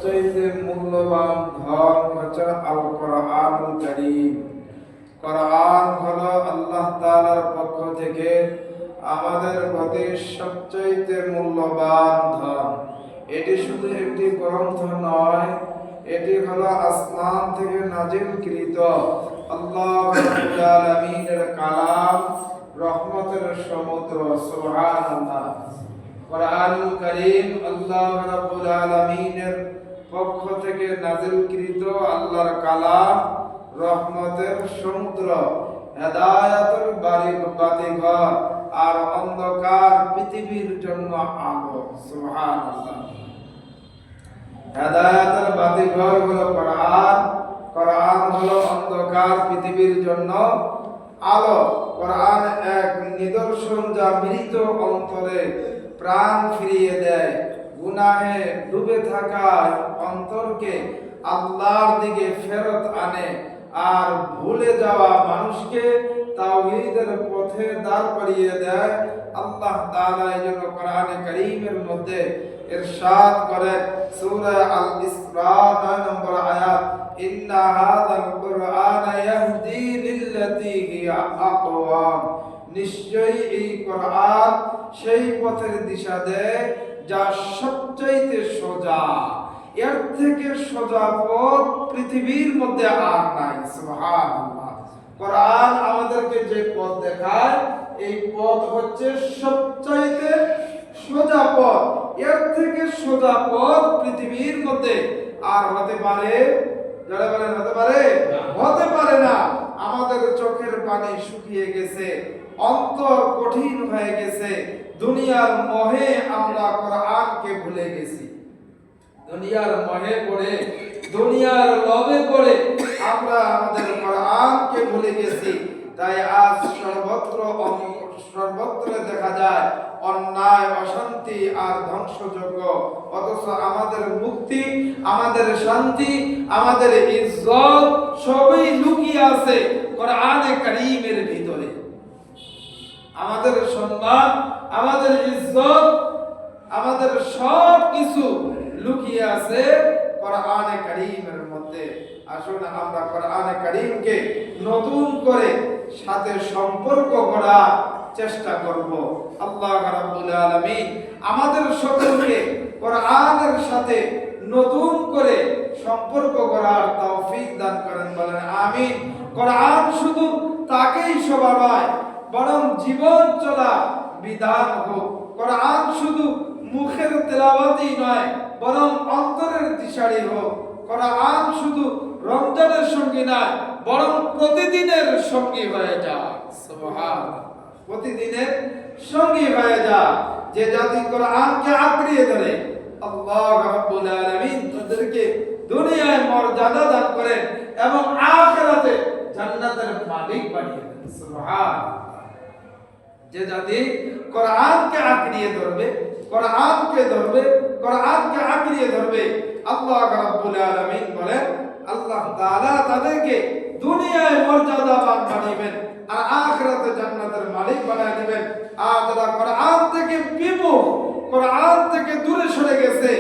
সবচেয়ে মূল্যবান ধন হচ্ছে আল কোরআনুল কারীম। কোরআন হলো আল্লাহ তাআলার পক্ষ থেকে আমাদের প্রতি সবচেয়ে মূল্যবান ধন। এটি শুধু একটি গ্রন্থ নয়, এটি হলো আসমান থেকে নাজিলকৃত আল্লাহ রাব্বুল আলামিনের কালাম, রহমতের সমুদ্র। সুবহানাল্লাহ। কোরআনুল কারীম আল্লাহ রাব্বুল আলামিনের পক্ষ থেকে নাজিলকৃত আল্লাহর কালাম, রহমতের সমুদ্র, হেদায়েতের বাতিঘর আর অন্ধকার পৃথিবীর জন্য আলো। সুবহানাল্লাহ। হেদায়েতের বাতিঘর হলো কোরআন, কোরআন হলো অন্ধকার পৃথিবীর জন্য আলো। কোরআন এক নিদর্শন যা মৃত অন্তরে প্রাণ ফিরিয়ে দেয়, গুনাহে ডুবে থাকা অন্তরকে আল্লাহর দিকে ফেরত আনে আর ভুলে যাওয়া মানুষকে তাওহীদের পথে দাঁড় করিয়ে দেয়। আল্লাহ তাআলা এই জন্য কোরআনে কারীমের মধ্যে ইরশাদ করেন সূরা আল ইসরা 9 নম্বর আয়াত, ইন্না হাযাল কুরআনা ইয়াহদি লিল্লাতী হিয়া আকওয়াম। নিশ্চয়ই এই কোরআন সেই পথের দিশা দেয় যা সবচেয়ে সোজা। এর থেকে সোজা পথ পৃথিবীর মধ্যে আর নাই। সুবহানাল্লাহ। কোরআন আমাদেরকে যে পথ দেখায়, এই পথ হচ্ছে সবচেয়ে সোজা পথ। এর থেকে সোজা পথ পৃথিবীর মধ্যে আর হতে পারে? যারা বলেন হতে পারে? হতে পারে না। আমাদের চোখের পানি শুকিয়ে গেছে, অন্তর কঠিন হয়ে গেছে, দুনিয়ার মোহে আমরা কোরআনকে ভুলে গেছি। দুনিয়ার মোহে পড়ে, দুনিয়ার লোভে পড়ে আমরা আমাদের কোরআনকে ভুলে গেছি। তাই আজ সর্বত্র দেখা যায় অন্যায়, অশান্তি আর ধ্বংসযজ্ঞ। অথচ আমাদের মুক্তি, আমাদের শান্তি, আমাদের ইজ্জত সবই লুকিয়ে আছে কোরআনে কারীমের ভিতরে। আমাদের সম্মান, আমাদের ইজ্জত, আমাদের সব কিছু লুকিয়ে আছে কোরআনে কারীমের মধ্যে। আসুন আমরা কোরআনে কারীমকে নতুন করে সাথে সম্পর্ক করার চেষ্টা করব। আল্লাহ রাব্বুল আলামিন আমাদের সকলকে কোরআনের সাথে নতুন করে সম্পর্ক করার তৌফিক দান করেন, বলেন আমিন। কোরআন শুধু তাকেই শোভা নয়, বরং জীবন চলা বিধান হোক। কোরআন শুধু মুখের তেলাওয়াতই নয়, বরং অন্তরের দিশারি হোক। কোরআন শুধু রমজানের সঙ্গী নয়, বরং প্রতিদিনের সঙ্গী হয়ে যায়। সুবহানাল্লাহ। প্রতিদিনের সঙ্গী হয়ে যায়। যে জাতি কোরআনকে আঁকড়িয়ে ধরে, আল্লাহ রাব্বুল আলামিন তাদেরকে দুনিয়ায় মর্যাদা দান করেন এবং আখিরাতে জান্নাতের মালিক বানিয়ে দেন। সুবহানাল্লাহ। যে জাতি কোরআনকে আঁকড়িয়ে ধরবে, কোরআনকে ধরবে, কোরআনকে আঁকড়িয়ে ধরবে, আল্লাহ রাব্বুল আলামিন বলেন আল্লাহ তাআলা তাদেরকে দুনিয়ায় মর্যাদাবান বানাবেন আর আখিরাতে জান্নাতের মালিক বানিয়ে দেবেন। আর যারা কোরআন থেকে বিমুখ, কোরআন থেকে দূরে সরে গেছে,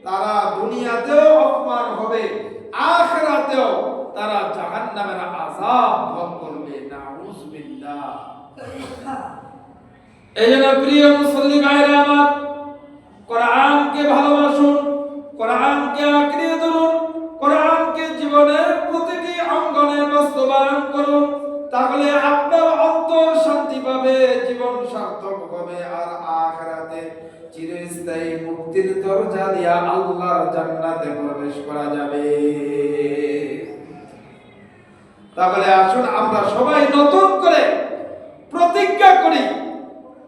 তারা দুনিয়াতেও অপমান হবে, আখিরাতেও তারা জাহান্নামের আযাব ভোগ করবে। নাউযুবিল্লাহ। এইজন্য প্রিয় মুসল্লি ভাইরা আমার, কোরআনকে ভালোবাসুন, কোরআনকে আঁকড়িয়ে ধরুন, কোরআনকে জীবনের প্রতিটি অঙ্গনে বাস্তবায়ন করুন। তাহলে আপনার অন্তর শান্তি পাবে, জীবন সার্থক হবে আর আখিরাতে চিরস্থায়ী মুক্তির দরজা দিয়া আল্লাহর জান্নাতে প্রবেশ করা যাবে। তাহলে আসুন আমরা সবাই নতুন করে প্রতিজ্ঞা করি,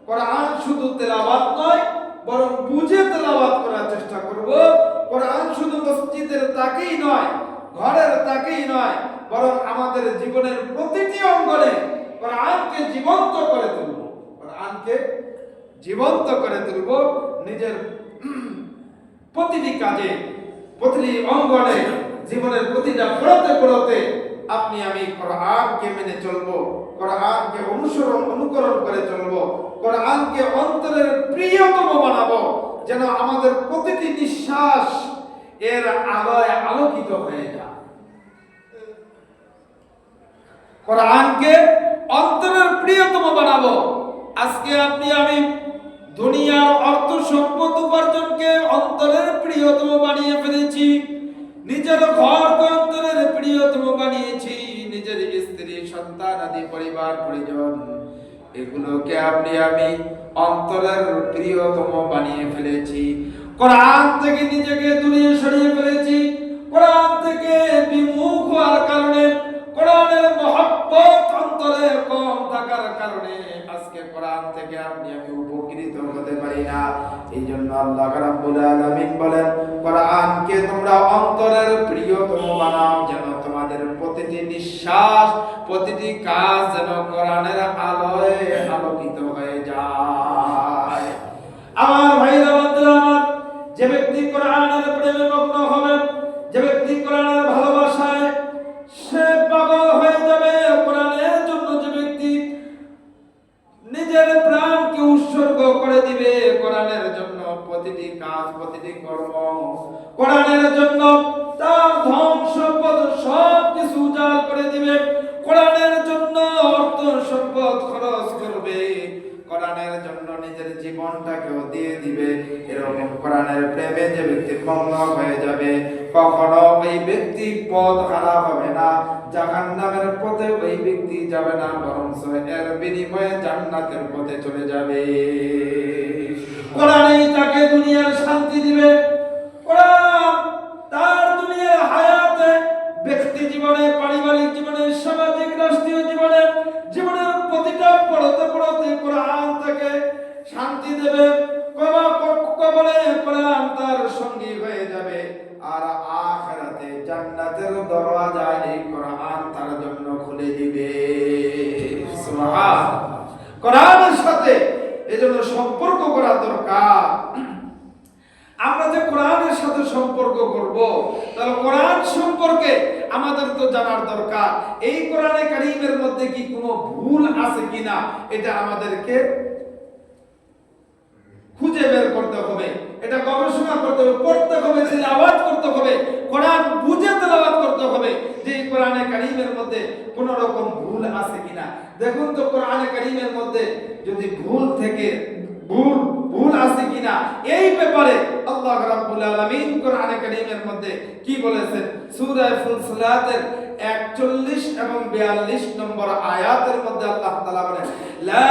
কোরআন শুধু তেলাওয়াত নয়, বরং বুঝে তেলাওয়াত করার চেষ্টা করব। কোরআন শুধু মসজিদের তাকেই নয়, ঘরের তাকেই নয়, বরং আমাদের জীবনের প্রতিটি অঙ্গনে কোরআনকে জীবন্ত করে তুলব। কোরআনকে জীবন্ত করে তুলব। নিজের প্রতিটি কাজে, প্রতিটি অঙ্গনে, জীবনের প্রতিটা পড়তে আপনি আমি কোরআনকে মেনে চলবো, কোরআনকে অনুকরণ করে চলবো, কোরআনকে অন্তরের প্রিয়তম বানাবো, যেন আমাদের প্রতিটি নিঃশ্বাস এর আলোয় আলোকিত হয়ে যায়। কোরআনকে অন্তরের প্রিয়তম বানাবো। আজকে আপনি আমি দুনিয়ার অর্থ সম্পদ উপার্জনকে অন্তরের প্রিয়তম বানিয়ে ফেলেছি, নিজের ঘরকে অন্তরের প্রিয়তম বানিয়েছি, নিজের স্ত্রী সন্তান আদি পরিবার পরিজন এগুলোকে আপনি আমি অন্তরের প্রিয়তম বানিয়ে ফেলেছি। কোরআন থেকে নিজেকে দূরে সরিয়ে ফেলেছি। কোরআন থেকে বিমুখ হওয়ার কারণে, কোরআনের মহব্বত অন্তরে কম থাকার কারণে আজকে কোরআন থেকে আপনি আমি উপকৃত হতে পারি না। এই জন্য আল্লাহ রাব্বুল আলামিন বলেন, কোরআনকে তোমরা অন্তরের প্রিয়তম বানাও, যেন তোমাদের প্রতিটি নিঃশ্বাস প্রতিটি কাজ যেন কোরআনের আলোয় আলোকিত হয়ে যায়। আমার ভাইরা বন্ধুরা আমার, যে ব্যক্তি কোরআনের প্রেমে মগ্ন হবে, যে ব্যক্তি কোরআনের ভালোবাসায় সে পাগল হয়ে যাবে, কোরআনের জন্য যে ব্যক্তি নিজের প্রাণকে উৎসর্গ করে দিবে, কোরআনের জন্য প্রতিটি কাজ প্রতিটি কর্ম, কোরআনের জন্য তার ধন সম্পদ সব কিছু উজাড় করে দিবে, কোরআনের জন্য অর্থ সম্পদ খরচ করবে, কোরআনের জন্য নিজের জীবনটাকেও দিয়ে দিবে, এরকম কোরআনের প্রেমে যে ব্যক্তি মগ্ন হয়ে যাবে, কখনো ওই ব্যক্তি পথ হারা হবে না, জাহান্নামের পথে ওই ব্যক্তি যাবে না, বরং এর বিনিময়ে জান্নাতের পথে চলে যাবে। কোরআনই তাকে দুনিয়ার শান্তি দিবে। কোরআন তার দুনিয়ার হায়াতে, ব্যক্তি জীবনে, পারিবারিক জীবনে, সামাজিক রাষ্ট্রীয় জীবনে, জীবনের প্রতিটা পড়তে পড়তে কোরআন তাকে শান্তি দেবে। কবরে কোরআন তার সঙ্গী হয়ে যাবে, আর আখিরাতে জান্নাতের দরওয়াজা এই কোরআন তার জন্য খুলে দিবে। সুবহানাল্লাহ। কোরআনের সাথে এজন্য সম্পর্ক করা দরকার। আমরা যে কোরআনের সাথে সম্পর্ক করব, তাহলে কোরআন সম্পর্কে আমাদের তো জানার দরকার, এই কোরআনে কারীমের মধ্যে কি কোনো ভুল আছে কিনা এটা আমাদেরকে খুঁজে বের করতে হবে, এটা গবেষণা করতে হবে, পড়তে হবে, তিলাওয়াত করতে হবে, কোরআন বুঝে তিলাওয়াত করতে হবে যে এই কোরআনে কারীমের মধ্যে কোনো রকম ভুল আছে কিনা। দেখুন তো কোরআনে কারীমের মধ্যে যদি ভুল থেকে ভুল আছে কিনা এই ব্যাপারে আল্লাহ রাব্বুল আলামিন কোরআনে কারীমের মধ্যে কি বলেছেন। সূরা ফুসিলাতের 41 এবং 42 নম্বর আয়াতের মধ্যে আল্লাহ তাআলা বলেন, লা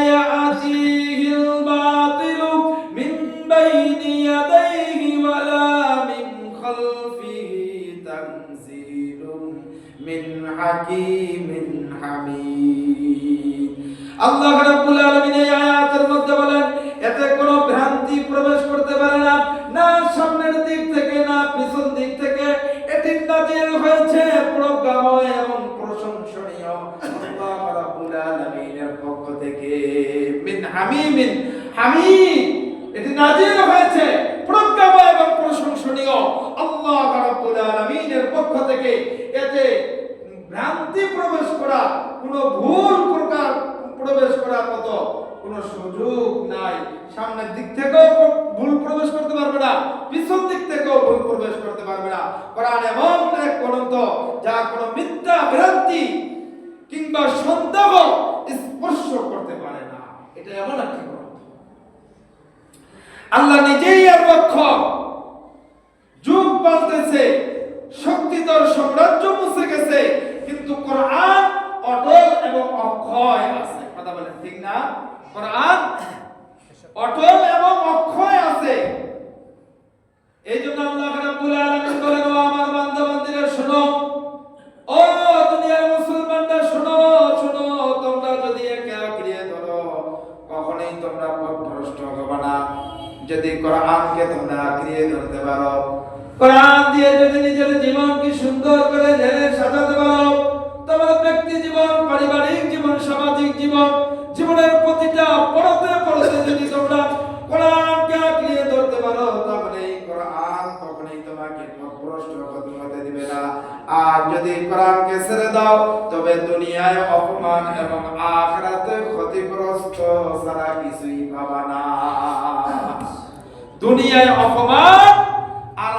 ইয়াতিহিল বাতিলু মিন বাইনি ইয়াদাইহি ওয়ালা মিন খালফিহি তানজিলুম মিন হাকিমিন হামিদ। আল্লাহ রাব্বুল আলামিন এই আয়াতের মধ্যে বলেন, এতে কোনো ভ্রান্তি প্রবেশ করতে পারে না, না সামনের দিক থেকে না পিছন দিক থেকে, এটি নাযিল হয়েছে প্রজ্ঞাময় এবং প্রশংসনীয় আল্লাহ রাব্বুল আলামিনের পক্ষ থেকে। মিন হামিমিন হামিদ, এটি নাযিল হয়েছে প্রজ্ঞাময় এবং প্রশংসনীয় আল্লাহ রাব্বুল আলামিনের পক্ষ থেকে। এতে ভ্রান্তি প্রবেশ করা, কোনো ভুল প্রকার প্রবেশ করার মতো কোনো সুযোগ নাই। সামনের দিক থেকেও ভুল প্রবেশ করতে পারবে না, পিছন দিক থেকেও ভুল প্রবেশ করতে পারবে না। কোরআন এমন এক গ্রন্থ যা কোনো মিথ্যা ভ্রান্তি কিংবা সন্দেহ স্পর্শ করতে পারে না। এটা এমন একটা গ্রন্থ, আল্লাহ নিজেই এর রক্ষক। যুগ পাল্টেছে, শক্তিধর সাম্রাজ্য মুছে গেছে, কিন্তু কোরআন অটল এবং অক্ষয় আছে। কথা বলেন ঠিক না? কোরআন অটল এবং অক্ষয় আছে। এই জন্য আল্লাহ রাব্বুল আলামিন বলেন, ও আমার বান্দা-বান্দীরা শোনো, ও দুনিয়ার মুসলমানরা শোনো, শোনো, তোমরা যদি একে আঁকড়িয়ে ধরো কখনোই তোমরা পথভ্রষ্ট হবে না। যদি কোরআনকে তোমরা আঁকড়িয়ে ধরতে পারো, কোরআন দিয়ে যদি নিজের জীবনকে সুন্দর করে ঢেলে সাজাতে পারো, তোমার ব্যক্তি জীবন, পারিবারিক জীবন, সামাজিক জীবন, জীবনের প্রতিটা পড়তে পড়তে যদি তোমরা কোরআনকে আঁকড়িয়ে ধরতে পারো, তাহলে এই কোরআন কখনোই তোমাকে পথভ্রষ্ট হতে দিবে না। আর যদি কোরআনকে ছেড়ে দাও, তবে দুনিয়ায় অপমান এবং আখিরাতে ক্ষতিগ্রস্ত ছাড়া কিছুই পাবা না। দুনিয়ায় অপমান আর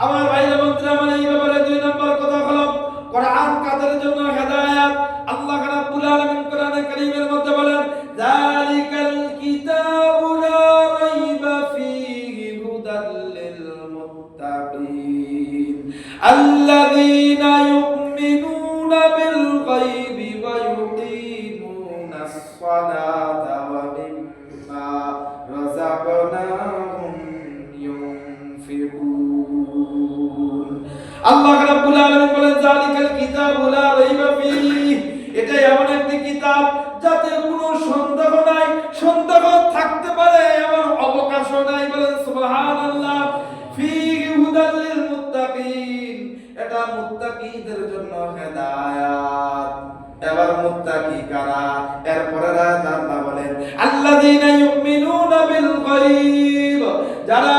আমার ভাইরা বন্ধুরা, আমার এই ব্যাপারে 2 নম্বর কথা হলো কোরআন কাদের জন্য হেদায়েত। আল্লাহ রাব্বুল আলামিন কোরআনে কারীমের মধ্যে বলেন, যালিকাল কিতাবু লা রাইবা ফীহি হুদাল লিল মুত্তাকিন আল্লাযীনা ইউমিনুনা বিল গায়বি ওয়া ইউকিমুনাস সালাতা ওয়া মিম্মা রাযাকনাহুম ইউনফিকুন। আল্লাহ রাব্বুল আলামিন বলেন, যালিকাল কিতাবু লা রাইবা ফীহি, এটা এমন একটি কিতাব যাতে কোনো সন্দেহ নাই, সন্দেহ থাকতে পারে এমন অবকাশ নাই। বলেন সুবহানাল্লাহ। ফীহি হুদাল লিল মুত্তাকিন, এটা মুত্তাকিদের জন্য হেদায়েত। এবার মুত্তাকি কারা? এরপরে আল্লাহ বলেন, আল্লাযীনা ইউমিনুনা বিল গায়ব, যারা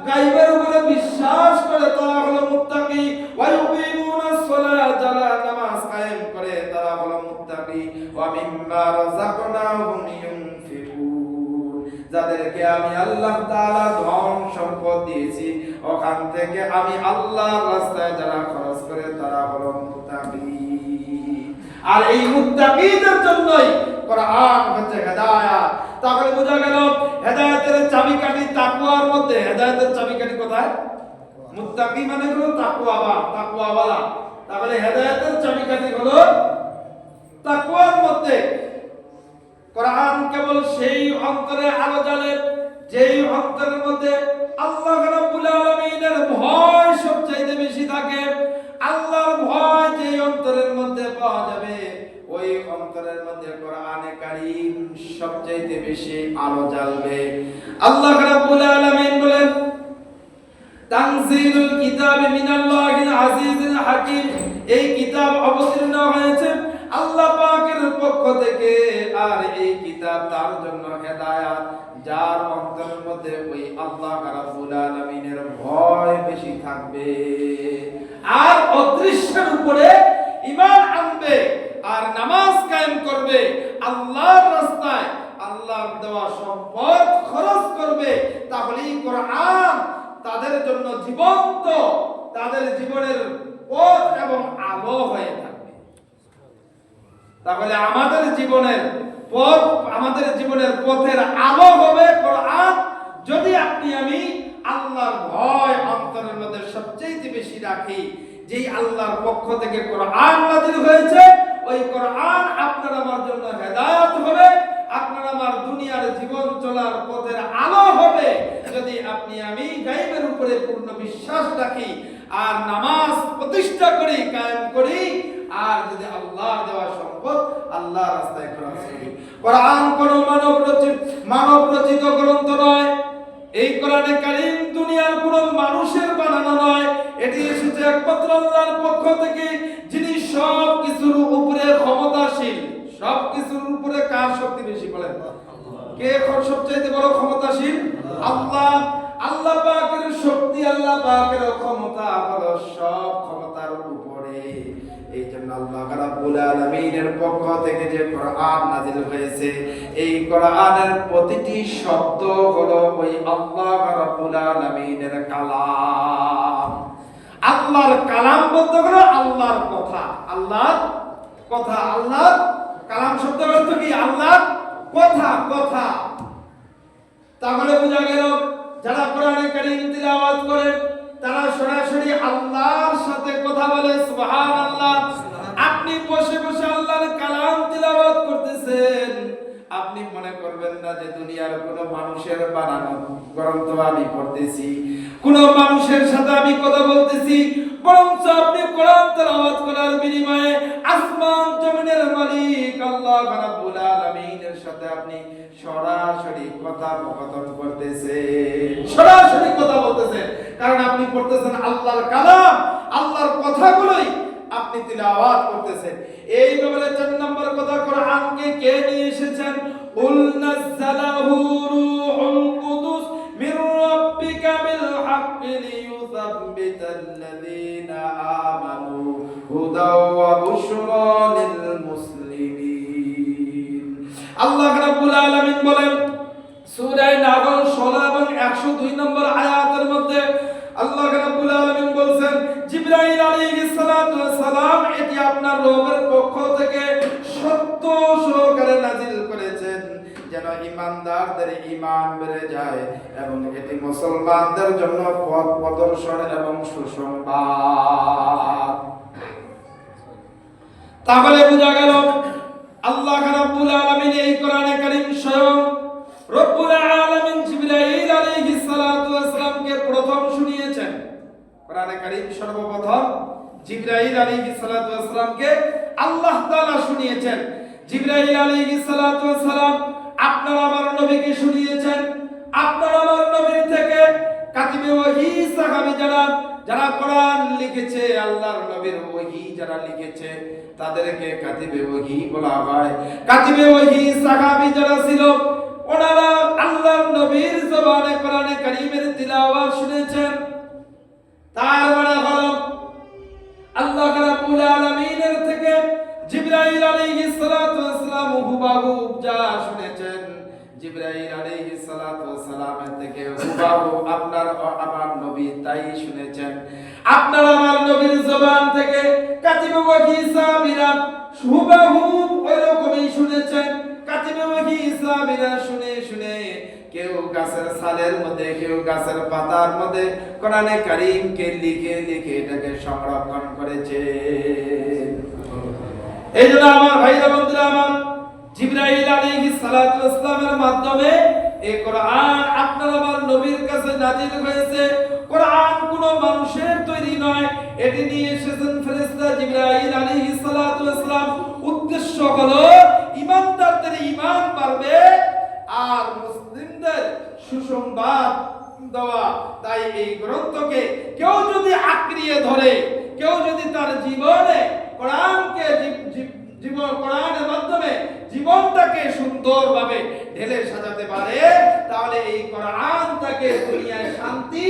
গায়বের উপরে বিশ্বাস করে তারা হলো মুত্তাকি। ওয়া ইউকিমুনাস সালাত, যারা নামাজ কায়েম করে তারা হলো মুত্তাকি। ওয়া মিম্মা রাযাকনাহুম ইউনফিকুন, যাদেরকে আমি আল্লাহ তাআলা ধন সম্পদ দিয়েছি ওখান থেকে আমি আল্লাহর রাস্তায় যারা খরচ করে তারা হলো মুত্তাকি। আর এই মুত্তাকিদের জন্যই কোরআন হচ্ছে হেদায়েত। তাহলে বোঝা গেল হেদায়েতের চাবিকাঠি তাকওয়ার মধ্যে। হেদায়েতের চাবিকাঠি কোথায়? মুত্তাকি মানে হলো তাকওয়াবান, তাকওয়াওয়ালা। তাহলে হেদায়েতের চাবিকাঠি হলো তাকওয়ার মধ্যে। কোরআন কেবল সেই অন্তরে আলো জ্বালে যেই অন্তরের মধ্যে আল্লাহ রাব্বুল আলামিনের ভয় সবচেয়ে বেশি থাকে। আল্লাহর ভয় যে অন্তরের মধ্যে পাওয়া যাবে ওই অন্তরের মধ্যে কোরআনে কারীম সবচেয়ে বেশি আলো জ্বালবে। আল্লাহ রাব্বুল আলামিন বলেন, তানজিলুল কিতাবি মিনাল্লাহিল আজিজিল হাকীম, এই কিতাব অবতীর্ণ হয়েছে আল্লাহ পাকের পক্ষ থেকে, আর এই কিতাব তার জন্য হেদায়েত যার অন্তরের মধ্যে ওই আল্লাহ রাব্বুল আলামিনের ভয় বেশি থাকবে আর অদৃশ্যের উপরে ঈমান আনবে আর নামাজ কায়েম করবে, আল্লাহর রাস্তায় আল্লাহর দেওয়া সম্পদ খরচ করবে। তাহলে এই কোরআন তাদের জন্য জীবন্ত, তাদের জীবনের পথ এবং আলো হয়ে থাকবে। তাহলে আমাদের জীবনের পথ, আমাদের জীবনের পথের আলো হবে কোরআন, যদি আপনি আমি আল্লাহর ভয় অন্তরের মধ্যে সবচেয়ে বেশি রাখি। যেই আল্লাহর পক্ষ থেকে কোরআন নাযিল হয়েছে ওই কোরআন আপনার আমার জন্য হেদায়েত হবে, আপনার আমার দুনিয়ার জীবন চলার পথের আলো হবে। যদি আপনি আমি গায়বের উপরে পূর্ণ বিশ্বাস রাখি আর নামাজ প্রতিষ্ঠা করি, কায়েম করি, আর যদি আল্লাহর দেওয়া সম্পদ আল্লাহর রাস্তায় খরচ করি। কোরআন কোন মানব রচিত গ্রন্থ নয়। এই কোরআনে কারীম দুনিয়ার কোন মানুষের বানানো নয়। এটি এসেছে একমাত্র আল্লাহর পক্ষ থেকে, যিনি সব কিছুর উপরে ক্ষমতাশীল। সব কিছুর উপরে কার শক্তি বেশি বলেন? কে সবচেয়ে বড় ক্ষমতাশীল? আল্লাহ। আল্লাহ পাকের শক্তি, আল্লাহ পাকের ক্ষমতা হলো সব ক্ষমতার উপরে। এই জন্য আল্লাহ রাব্বুল আলামিনের পক্ষ থেকে যে কোরআন নাযিল হয়েছে, এই কোরআনের প্রতিটি শব্দ হলো ওই আল্লাহ রাব্বুল আলামিনের কালাম। আল্লাহর কালাম বলতে হলো আল্লাহর কথা। আল্লাহর কথা, আল্লাহর কালাম শব্দের অর্থ কি? আল্লাহর কথা, কথা। তাহলে বোঝা গেল যারা কোরআনে কারীম তিলাওয়াত করে তারা সরাসরি আল্লাহর সাথে কথা বলে। সুবহানাল্লাহ। আপনি বসে বসে আল্লাহর কালাম তিলাওয়াত করতেছেন, আপনি মনে করবেন না যে দুনিয়ার কোনো মানুষের বানানো গ্রন্থ আমি পড়তেছি, কোনো মানুষের সাথে আমি কথা বলতেছি, বরং আপনি কোরআন তেলাওয়াত করার বিনিময়ে আসমান জমিনের মালিক আল্লাহ রাব্বুল আলামিনের সাথে আপনি সরাসরি কথোপকথন করতেছেন, সরাসরি কথা বলতেছেন। কারণ আপনি পড়তেছেন আল্লাহর কালাম, আল্লাহর কথাগুলোই আপনি তিলাওয়াত করতেছেন। এই ব্যাপারে 4 নম্বর কথা, কোরআনকে কে নিয়ে এসেছেন? উল নাযালাহু রূহুল কুদুস মির রাব্বিকা বিল হাক্কি লিইউসাব্বিতাল্লাযীনা আমানু হুদাও ওয়া বুশরা লিল মুসলিমিন। আল্লাহ রাব্বুল আলামিন বলেন সূরা নাহল 16 এবং 102 নম্বর আয়াতের মধ্যে আল্লাহ রাব্বুল আলামিন জিবরাইল আলাইহিস সালাতু ওয়াস সালাম এটি আপনার রবের পক্ষ থেকে সত্য সহকারে নাজিল করেছেন, যেন ঈমানদারদের ঈমান বেড়ে যায় এবং এটি মুসলমানদের জন্য পথ প্রদর্শন এবং সুসংবাদ। তাহলে বোঝা গেল আল্লাহ রাব্বুল আলামিন এই কোরআনে কারীম স্বয়ং রব্বুল আলামিন জিবরাইল আলাইহিস সালাতু ওয়াস সালামকে প্রথম শুনিয়েছেন। কোরআনে কারীম সর্বপ্রথম জিবরাইল আলাইহিস সালাতু ওয়াস সালামকে আল্লাহ তাআলা শুনিয়েছেন। জিবরাইল আলাইহিস সালাতু ওয়াস সালাম আপনার আমার নবীকে শুনিয়েছেন। আপনার আমার নবীর থেকে কাতিবে ওহী সাহাবী যারা কোরআন লিখেছে, আল্লাহর নবীর ওহী যারা লিখেছে তাদেরকে কাতিবে ওহী বলা হয়। কাতিবে ওহী সাহাবী যারা ছিল ওনারা আল্লাহর নবীর জবানে কোরআনে কারীমের তিলাওয়াত শুনেছেন। তার মানে হলো আল্লাহ রাব্বুল আলামিনের থেকে জিবরাইল আলাইহিস সালাতু ওয়াস সালাম হুবহু যা শুনেছেন, জিবরাইল আলাইহিস সালাতু ওয়াস সালামের থেকে হুবহু আপনার আমার নবী তাই শুনেছেন। আপনার আমার নবীর জবান থেকে কাতিবে ওহী সাহাবীরা হুবহু ওইরকমই শুনেছেন। কাতিবে ওহী সাহাবীরা শুনে শুনে কেউ গাছের ছালের মধ্যে, কেউ গাছের পাতার মধ্যে কোরআনে কারীমকে লিখে লিখে এটাকে সংরক্ষণ করেছে। এই জন্য আমার ভাইরা বন্ধুরা আমার, জিবরাইল আলাইহিস সালাতু ওয়াস সালামের মাধ্যমে এই কোরআন আপনার আমার নবীর কাছে নাযিল হয়েছে। কোরআন কোনো মানুষের তৈরি নয়, এটি নিয়ে এসেছেন ফেরেশতা জিবরাইল আলাইহিস সালাতু ওয়াস সালাম। উদ্দেশ্য হলো ঈমানদারদের ঈমান বাড়বে আর মুসলিমদের সুসংবাদ দেওয়া। তাই এই গ্রন্থকে কেউ যদি আঁকড়িয়ে ধরে, কেউ যদি তার জীবনে কোরআনকে কোরআনের মাধ্যমে জীবনটাকে সুন্দরভাবে ঢেলে সাজাতে পারে, তাহলে এই কোরআন তাকে দুনিয়ায় শান্তি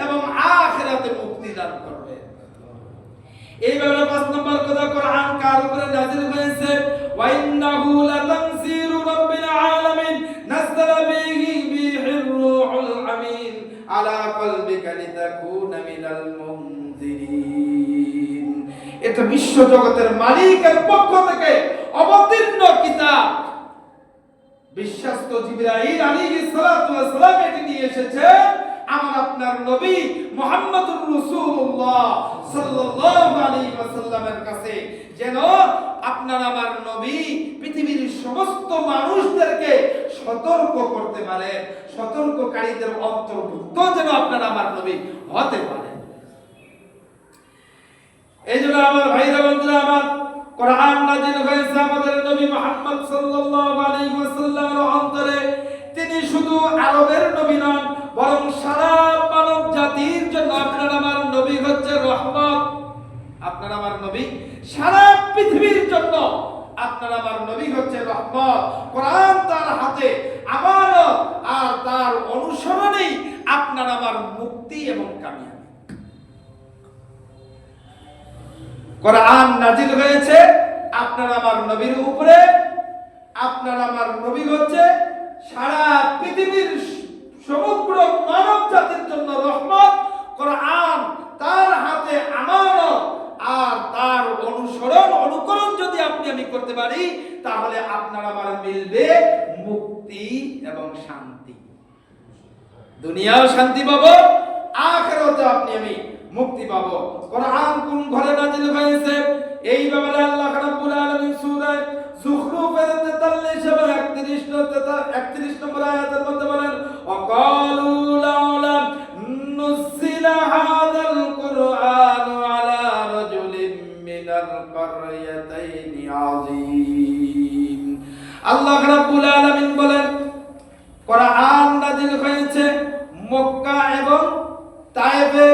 এবং আখিরাতে মুক্তি দান করবে। এইভাবে 5 নম্বর কথা, কোরআন কার উপরে নাযিল হয়েছে? ওয়া ইন্নাহু লাতানসিরু রাব্বিল আলামিন নাযালা বিহি বিহির রূহুল আমিন আলা কলবিকা লিতাকুনা মিনাল মুনজিরিন। এটা বিশ্ব জগতের মালিকের পক্ষ থেকে অবতীর্ণ কিতাব। বিশ্বস্ত জিবরাইল আলাইহিস সালাতু ওয়াস সালাম এটি নিয়ে এসেছে আমার আপনার নবী মুহাম্মদুর রাসূলুল্লাহ সাল্লাল্লাহু আলাইহি ওয়াসাল্লামের কাছে, যেন আপনার আমার নবী পৃথিবীর সমস্ত মানুষদেরকে সতর্ক করতে পারে, সতর্ককারীদের অন্তর্ভুক্ত যেন আপনার আমার নবী হতে পারে। এই জন্য আমার ভাইরা বন্ধুরা আমার, কোরআন নাযিল হয়েছে আমাদের নবী মুহাম্মদ সাল্লাল্লাহু আলাইহি ওয়াসাল্লামের অন্তরে। তিনি শুধু আরবের নবী নন, বরং সারা মানব জাতির জন্য আপনার আমার নবী হচ্ছে রহমত। আপনার আমার নবী সারা পৃথিবীর জন্য আপনার আমার নবী হচ্ছে রহমত। কোরআন তার হাতে আমানত, আর তার অনুসরণেই আপনার আমার মুক্তি এবং কামিয়াবি। কোরআন নাযিল হয়েছে আপনার আমার নবীর উপরে। আপনার আমার নবী হচ্ছে সারা পৃথিবীর সমগ্র মানব জাতির জন্য রহমত। কোরআন তার হাতে আমানত, আর তার অনুকরণ যদি আপনি আমি করতে পারি, তাহলে আপনার আমার মিলবে মুক্তি এবং শান্তি। দুনিয়াও শান্তি পাবো, আখিরাতে আপনি আমি মুক্তি পাবো। কোরআন কোন ঘরে নাযিল হয়েছে? এই ব্যাপারে আল্লাহ রাব্বুল আলামিন সূরা যুখরুফের 43 এবং 31 নম্বর আয়াতের মধ্যে বলেন, ওয়াকালু লাউলা নুজিলা হাযাল কুরআনু আলা রাজুলিন মিনাল কারয়াতাইনি আযীম। আল্লাহ রাব্বুল আলামিন বলেন, কোরআন নাযিল হয়েছে মক্কা এবং তায়েফে।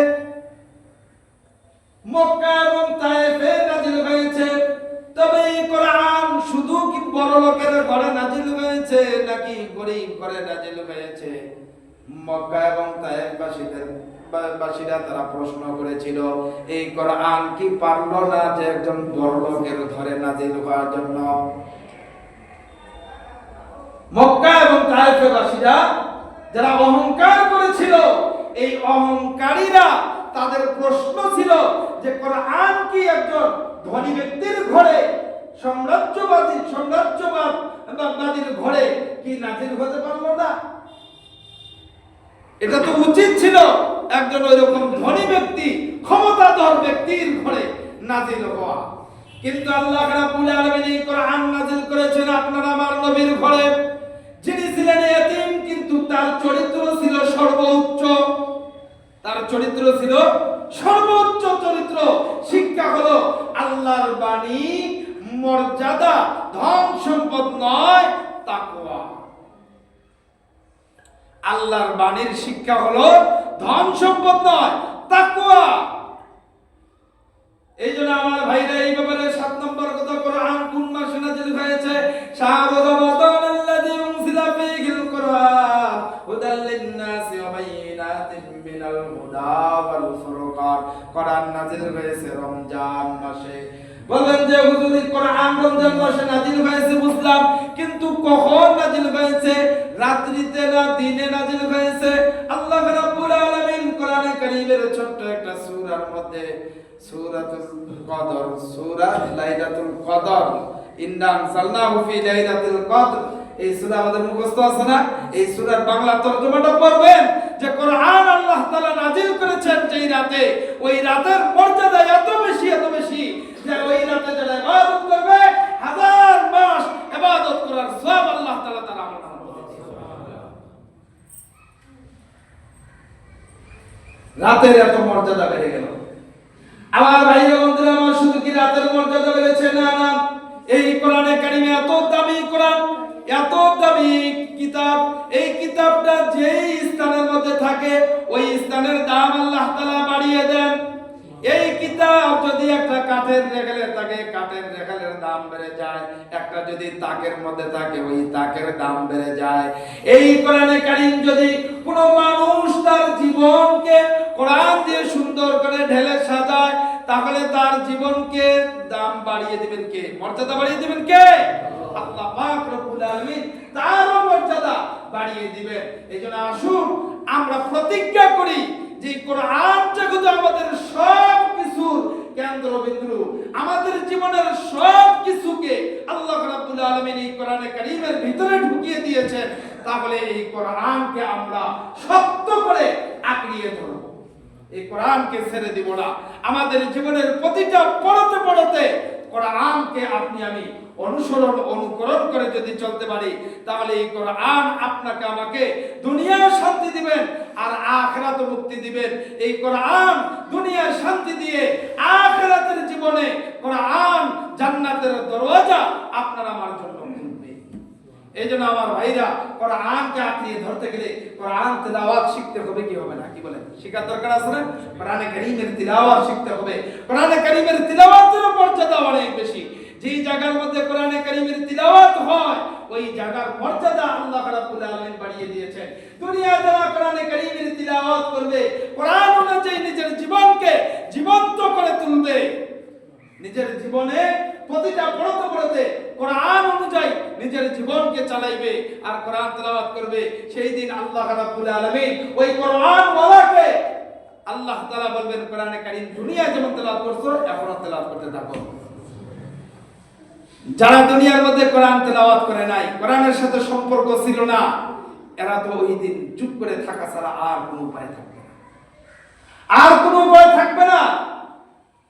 মক্কা এবং তায়েফে নাযিল হয়েছে। তবে এই কোরআন শুধু কি বড় লোকের ঘরে নাযিল হয়েছে নাকি গরীব ঘরে নাযিল হয়েছে? মক্কা এবং তায়েফ বাসীরা তারা প্রশ্ন করেছিল, এই কোরআন কি পারলো না যে একজন বড় লোকের ঘরে নাযিল হওয়ার জন্য? মক্কা এবং তায়েফের বাসীরা যারা অহংকার করেছিল, এই অহংকারীরা তাদের প্রশ্ন ছিল যে কোরআন কি একজন ধনী ব্যক্তির ঘরে, সাম্রাজ্যবাদীর ঘরে কি নাজিল হতে পারলো না? এটা তো উচিত ছিল একজন ওইরকম ধনী ব্যক্তি, ক্ষমতাধর ব্যক্তির ঘরে নাজিল হওয়া। কিন্তু আল্লাহ রাব্বুল আলামিন এই কোরআন নাজিল করেছেন আপনার আমার নবীর ঘরে, যিনি ছিলেন এতিম কিন্তু তার চরিত্র ছিল সর্বোচ্চ। তার চরিত্র ছিল সর্বোচ্চ চরিত্র। শিক্ষা হলো আল্লাহর বাণী, মর্যাদা, ধন সম্পদ নয়, তাকওয়া। আল্লাহর বাণীর শিক্ষা হলো ধন সম্পদ নয়, তাকওয়া। এই জন্য আমার ভাইরা এই ব্যাপারে 7 নম্বর কথা, কোরআন কোন মাসে নাযিল হয়েছে? শাহরু রমাদান আল্লাযী উনজিলা ফীহিল কোরআন হুদাল লিন-নাসি ওয়া বায়িনাতিন মিনাল হুদা ওয়াল ফুরকান। কোরআন নাযিল হয়েছে রমজান মাসে। বলেন যে হুজুর কোরআন রমজান মাসে নাযিল হয়েছে বুঝলাম, কিন্তু কখন নাযিল হয়েছে? রাত্রিতে না দিনে নাযিল হয়েছে? আল্লাহ রাব্বুল আলামিন কোরআনে কারীমের ছোট্ট একটা সূরার মধ্যে, সূরাতুল কদর, সূরা লাইলাতুল কদর, ইন্না আনজালনাহু ফি লাইলাতুল কদর, এই সূরা আমাদের মুখস্থ আছে না? এই সূরার বাংলা তরজমাটা পড়বেন যে কোরআন আল্লাহ তাআলা নাযিল করেছেন যেই রাতে, ওই রাতের মর্যাদা এত বেশি যে ওই রাতে যারা ইবাদত করবে 1000 মাস ইবাদত করার সওয়াব আল্লাহ তাআলা তার আমল নামায় দিবেন। রাতের এত মর্যাদা বেড়ে গেল। আমার ভাইরা বন্ধুরা আমার, শুধু কি রাতের মর্যাদা বেড়েছে? না, এই কোরআনে কারিমে এত দামি কোরআন, এত দামি কিতাব, এই কিতাবটা যেই স্থানের মধ্যে থাকে ওই স্থানের দাম আল্লাহ তাআলা বাড়িয়ে দেন। এই কিতাব যদি একটা কাঠের রেখালে থাকে, কাঠের রেখালের দাম বেড়ে যায়। একটা যদি তাকের মধ্যে থাকে, ওই তাকের দাম বেড়ে যায়। এই কোরআনে কারীম যদি কোনো মানুষ তার জীবনকে কোরআন দিয়ে সুন্দর করে ঢেলে সাজায়, তাহলে তার জীবনকে দাম বাড়িয়ে দিবেন কে? মর্যাদা বাড়িয়ে দিবেন কে? আল্লাহ পাক রব্বুল আলামিন তারও মর্যাদা বাড়িয়ে দিবেন। এইজন্য আসুন আমরা প্রতিজ্ঞা করি যে কোরআন জগৎ আমাদের সব কিছুর কেন্দ্রবিন্দু, আমাদের জীবনের সব কিছুকে আল্লাহ রাব্বুল আলামিন এই কোরআনে কারীমের ভিতরে ঢুকিয়ে দিয়েছেন। তাহলে এই কোরআনকে আমরা শক্ত করে আঁকড়িয়ে ধরব, এই কোরআনকে ছেড়ে দিব না। আমাদের জীবনের প্রতিটা পড়তে কোরআনকে আপনি আমি অনুকরণ করে যদি চলতে পারি, তাহলে এই কোরআন আপনাকে আমাকে দুনিয়ায় শান্তি দিবেন আর আখিরাতে মুক্তি দিবেন। এই কোরআন দুনিয়ায় শান্তি দিয়ে আখিরাতের জীবনে কোরআন জান্নাতের দরওয়াজা আপনার আমার জন্য খুলবে। এইজন্য আমার ভাইরা, কোরআনকে আঁকড়িয়ে ধরতে গেলে কোরআন তেলাওয়াত শিখতে হবে, কি হবে না? কি বলেন? শেখার দরকার আছে না? কোরআনে কারীমের তিলাওয়াত শিখতে হবে। কোরআনে কারীমের তিলাওয়াতের মর্যাদা অনেক বেশি। যেই জায়গার মধ্যে কোরআনে কারীমের তিলাওয়াত হয়, ওই জায়গার মর্যাদা আল্লাহ রাব্বুল আলামিন বাড়িয়ে দিয়েছেন। দুনিয়া যারা কোরআনে কারীমের তিলাওয়াত করবে, কোরআন অনুযায়ী নিজের জীবনকে জীবন্ত করে তুলবে, নিজের জীবনে প্রতিটা পড়তে কোরআন অনুযায়ী নিজের জীবনকে চালাইবে আর কোরআন তেলাওয়াত করবে, সেই দিন আল্লাহ রাব্বুল আলামিন ওই কোরআন ওয়ালাকে আল্লাহ তাআলা বলবেন, কোরআনে কারীম দুনিয়া যেমন তেলাওয়াত করছো এখনো তেলাওয়াত করতে থাকো। যারা দুনিয়ার মধ্যে কোরআন তেলাওয়াত করে নাই, কোরআনের সাথে সম্পর্ক ছিল না, এরা তো ওই দিন চুপ করে থাকা ছাড়া আর কোনো উপায় থাকবে না, আর কোনো উপায় থাকবে না।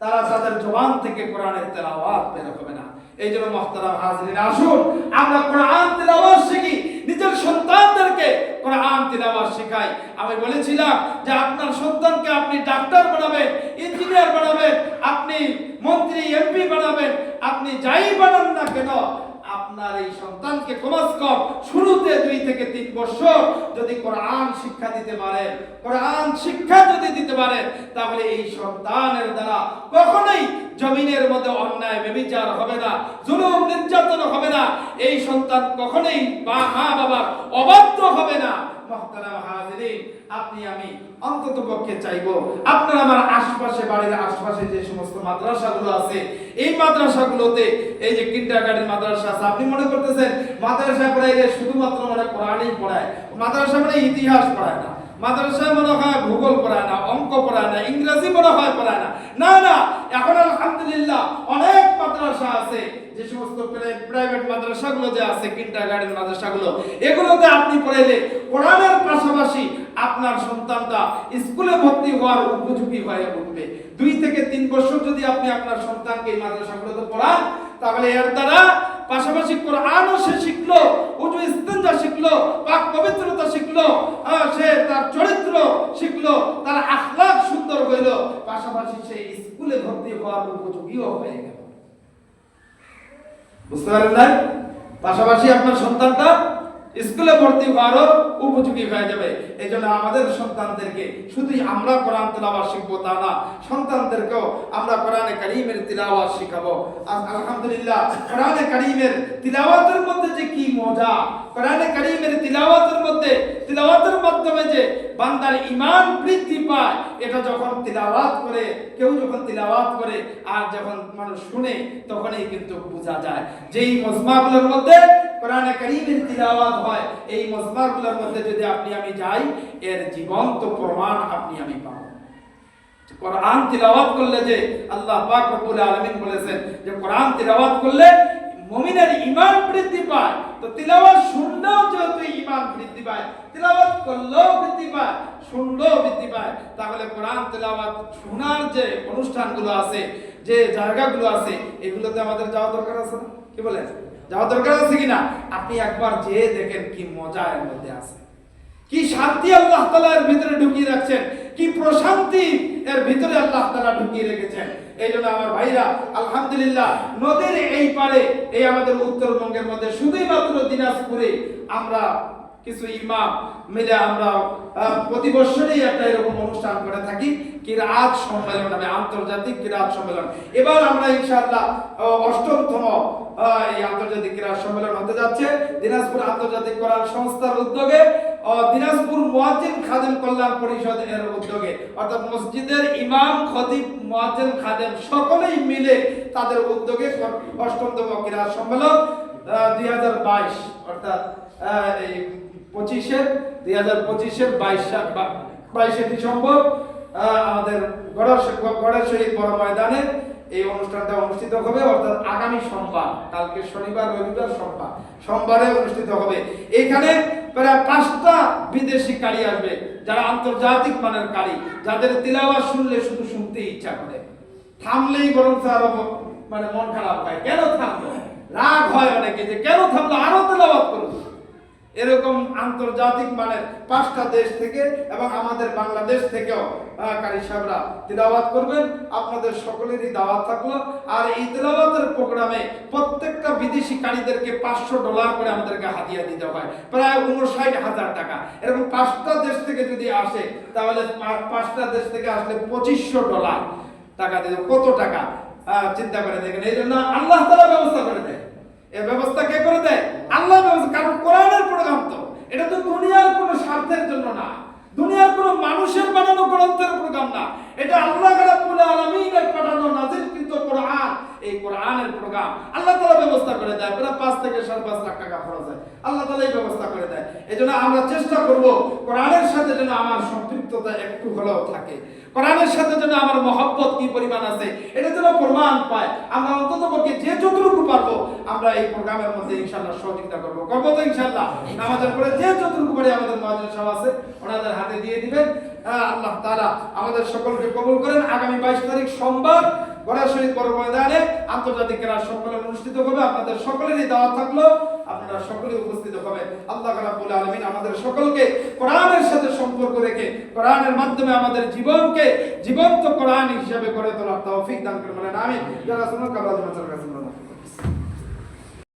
তারা তাদের জবান থেকে কোরআনের তেলাওয়াত বের হবে না। এই জন্য মুহতারাম হাজিরিন, আসুন আমরা কোরআন তেলাওয়াত শিখি, নিজের সন্তানদেরকে কোরআন তেলাওয়াত শেখাই। আমি বলেছিলাম যে আপনার সন্তানকে আপনি ডাক্তার বানাবেন, ইঞ্জিনিয়ার বানাবেন, আপনি মন্ত্রী এমপি বানাবেন, আপনি যাই বানান না কেন, আপনার এই সন্তানকে কমস কম শুরুতে 2 থেকে 3 বছর যদি কোরআন শিক্ষা দিতে পারেন, কোরআন শিক্ষা যদি দিতে পারেন, তাহলে এই সন্তানের দ্বারা কখনোই জমিনের মধ্যে অন্যায় ব্যভিচার হবে না, জুলুম নির্যাতন হবে না, এই সন্তান কখনোই মা বাবার অবাধ্য হবে না। মুহতারাম হাজিরিন, আপনি আমি অন্ততপক্ষে চাইবো আপনার আমার আশপাশে, বাড়ির আশপাশে যে সমস্ত মাদ্রাসাগুলো আছে, এই মাদ্রাসাগুলোতে এই যে কিন্ডারগার্টেন মাদ্রাসা আছে, আপনি মনে করতেছেন মাদ্রাসা পড়াইলে শুধুমাত্র মানে কোরআনই পড়ায়, মাদ্রাসা মানে ইতিহাস পড়ায় না, মাদ্রাসায় মনে হয় ভূগোল পড়ায় না, অঙ্ক পড়ায় না, ইংরেজি মনে হয় পড়ায় না। না না, এখন আলহামদুলিল্লাহ অনেক মাদ্রাসা আছে, যে সমস্ত প্রাইভেট মাদ্রাসাগুলো যে আছে, কিন্ডারগার্টেন মাদ্রাসাগুলো, এগুলোতে আপনি পড়াইলে কোরআনের পাশাপাশি আপনার সন্তানটা স্কুলে ভর্তি হওয়ার উপযোগী হয়ে উঠবে। 2 থেকে 3 বছর যদি আপনি আপনার সন্তানকে এই মাদ্রাসাগুলোতে পড়ান, তাহলে এর দ্বারা পাশাপাশি কোরআনও সে শিখলো, উজু ইস্তেঞ্জা শিখলো, পাক পবিত্রতা শিখলো, সে তার চরিত্র শিখলো, তার আখলাক সুন্দর হইল, পাশাপাশি সে স্কুলে ভর্তি হওয়ার উপযোগীও হয়ে গেল। বুঝতে পারলেন? পাশাপাশি আপনার সন্তানটা স্কুলে ভর্তি হওয়ারও উপযোগী হয়ে যাবে। এই জন্য আমাদের সন্তানদেরকে শুধু আমরা কোরআন তিলাওয়াত শিখবো তা না, সন্তানদেরকেও আমরা কোরআনে কারীমের তিলাওয়াত শিখাবো। আলহামদুলিল্লাহ, কোরআনে কারীমের তিলাওয়াতের মধ্যে যে কি মজা! কোরআনে কারীমের তিলাওয়াতের মধ্যে, তিলাওয়াতের মাধ্যমে যে বান্দার ঈমান বৃদ্ধি পায়, এটা যখন তিলাওয়াত করে, কেউ যখন তিলাওয়াত করে আর যখন মানুষ শুনে, তখনই কিন্তু বোঝা যায় যে এই মজমাগুলোর মধ্যে কোরআনে কারীমের তিলাওয়াত হয়। এই মজমাগুলোর মধ্যে যদি আপনি আমি যাই, এর জীবন্ত প্রমাণ আপনি আমি পাবো। কোরআন তিলাওয়াত করলে যে আল্লাহ পাক রব্বুল আলামিন বলেছেন যে কোরআন তিলাওয়াত করলে মুমিনের ঈমান বৃদ্ধি পায়, তো তিলাওয়াত শুনলেও যেহেতু ঈমান বৃদ্ধি পায়, তিলাওয়াত করলেও বৃদ্ধি পায়, শুনলেও বৃদ্ধি পায়, তাহলে কোরআন তিলাওয়াত শোনার যে অনুষ্ঠানগুলো আছে, যে জায়গাগুলো আছে, এগুলোতে আমাদের যাওয়া দরকার আছে না? কি বলেন? যাওয়া দরকার আছে কিনা? আপনি একবার যেয়ে দেখেন কি মজা এর মধ্যে আছে, কি শান্তি আল্লাহ তাআলা এর ভিতরে ঢুকিয়ে রাখছেন, কি প্রশান্তি এর ভিতরে আল্লাহ তাআলা ঢুকিয়ে রেখেছেন। এই জন্য আমার ভাইরা, আলহামদুলিল্লাহ, নদীর এই পারে, এই আমাদের উত্তরবঙ্গের মধ্যে শুধুই মাত্র দিনাজপুরে আমরা কিছু ইমাম মিলে আমরা প্রতি বছরই একটা এরকম অনুষ্ঠান করে থাকি, কিরাত সম্মেলন নামে, আন্তর্জাতিক কিরাত সম্মেলন। এবার আমরা ইনশাআল্লাহ 8তম এই আন্তর্জাতিক কিরাত সম্মেলন হতে যাচ্ছে দিনাজপুর আন্তর্জাতিক কোরআন সংস্থার উদ্যোগে, দিনাজপুর মুয়াজ্জিন খাদেম কল্যাণ পরিষদ এর উদ্যোগে, অর্থাৎ মসজিদের ইমাম, খতিব, মুয়াজ্জিন, খাদেম সকলেই মিলে তাদের উদ্যোগে 8তম কিরাত সম্মেলন 2022 অর্থাৎ এই 2025-এর 22শে ডিসেম্বর আমাদের গড়ের শহীদ বড় ময়দানে এই অনুষ্ঠানটা অনুষ্ঠিত হবে। অর্থাৎ আগামী সোমবার, কালকে শনিবার, রবিবার, সোমবারে অনুষ্ঠিত হবে। এখানে প্রায় 5টা বিদেশি কারি আসবে, যারা আন্তর্জাতিক মানের কারি, যাদের তিলাওয়াত শুনলে শুধু শুনতে ইচ্ছা করে, থামলেই বরং আরো মানে মন খারাপ হয়, কেন থামলো, রাগ হয় অনেকে যে কেন থামলো, আরো তিলাওয়াত করুন। এরকম আন্তর্জাতিক মানের 5টা দেশ থেকে এবং আমাদের বাংলাদেশ থেকেও কারি সাহেবরা তিলাওয়াত করবেন। আপনাদের সকলেরই দাওয়াত থাকলো। আর এই তিলাওয়াতের প্রোগ্রামে প্রত্যেকটা বিদেশি কারিদেরকে $500 করে আমাদেরকে হাদিয়া দিতে হয়, প্রায় 59,000 টাকা। এরকম 5টা দেশ থেকে যদি আসে, তাহলে 5টা দেশ থেকে আসলে $2500 টাকা দিতে, কত টাকা চিন্তা করে দেখেন। এই জন্য আল্লাহ তাআলা ব্যবস্থা করে দেয়। এই ব্যবস্থা কে করে দেয়? আল্লাহ ব্যবস্থা। কারণ কোরআনের প্রোগ্রাম তো, এটা তো দুনিয়ার কোনো স্বার্থের জন্য না, দুনিয়ার কোনো মানুষের বানানো গ্রন্থের প্রোগ্রাম না, এটা আল্লাহ রাব্বুল আলামিনের পাঠানো নাযিলকৃত কোরআন। এই কোরআনের প্রোগ্রাম আল্লাহ তাআলা ব্যবস্থা করে দেয়, প্রায় 5 থেকে 5.5 লাখ টাকা খরচ হয়, আল্লাহ তাআলা এই ব্যবস্থা করে দেয়। এজন্য আমরা চেষ্টা করব কোরআনের সাথে যেন আমার সম্পৃক্ততা একটু হলেও থাকে, কোরআনের সাথে যেন আমার মহব্বত কি পরিমাণ আছে এটা যেন প্রমাণ পায়। আমরা অন্ততপক্ষে যে যতটুকু পারবো আমরা এই প্রোগ্রামের মধ্যে ইনশাআল্লাহ সহযোগিতা করব তো ইনশাআল্লাহ। নামাজের পরে যে যতটুকু পারি আমাদের মুয়াজ্জিন সাহেব আছে, ওনাদের হাতে দিয়ে দিবেন। আল্লাহ তাআলা আমাদের সকলকে কবুল করেন। আগামী 22 তারিখ সোমবার গড়ের শহীদ বড় ময়দানে আন্তর্জাতিক কিরাত সম্মেলন অনুষ্ঠিত হবে। আপনাদের সকলেরই দাওয়াত থাকলো, আপনারা সকলেই উপস্থিত হবেন। আল্লাহ রাব্বুল আলামিন আমাদের সকলকে কোরআনের সাথে সম্পর্ক রেখে কোরআনের মাধ্যমে আমাদের জীবনকে জীবন্ত কোরআন হিসেবে গড়ে তোলার তৌফিক দান করুন। আমিন। ইয়া রাসূলুল্লাহ কাবলা